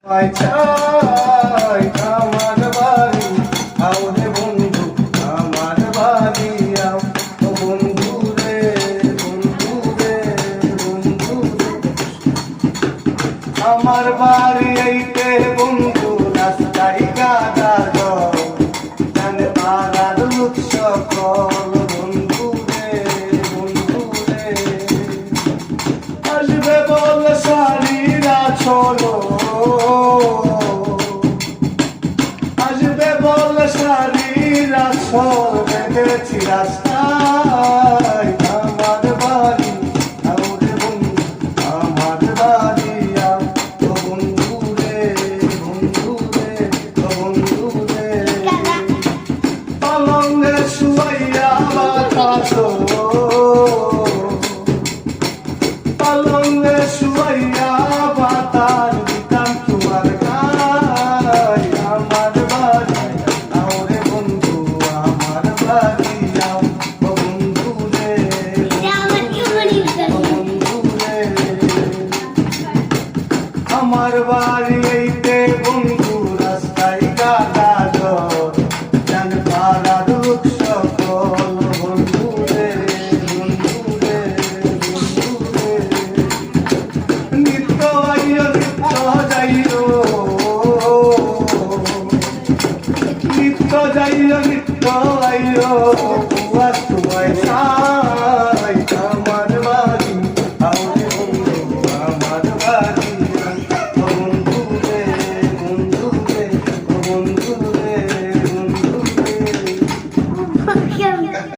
চাই আমার বাড়ি আও রে বন্ধু আমার বাড়ি আও ও বন্ধু রে বন্ধু রে বন্ধু আমার বাড়ি এইতে বন্ধু রাস্তায় গাদা জানে পাড়ার উৎসব বন্ধু রে বন্ধু রে আসবে বল সারিরা চলো আসবে বল সারিরা চল দেখেছি রাস্তায় আমার বাড়ি আও রে বন্ধু আমার বাড়ি আও ও বন্ধু রে বন্ধু রে ও বন্ধু রে পালঙ্গে শুয়াইয়া বাতাসো পালঙ্গে শুয়াইয়া বাতাস দিতাম তোমার গায় আমার বাড়ি আও রে বন্ধু আমার বাড়ি আও ও বন্ধু রে ও বন্ধু রে আমার বাড়ি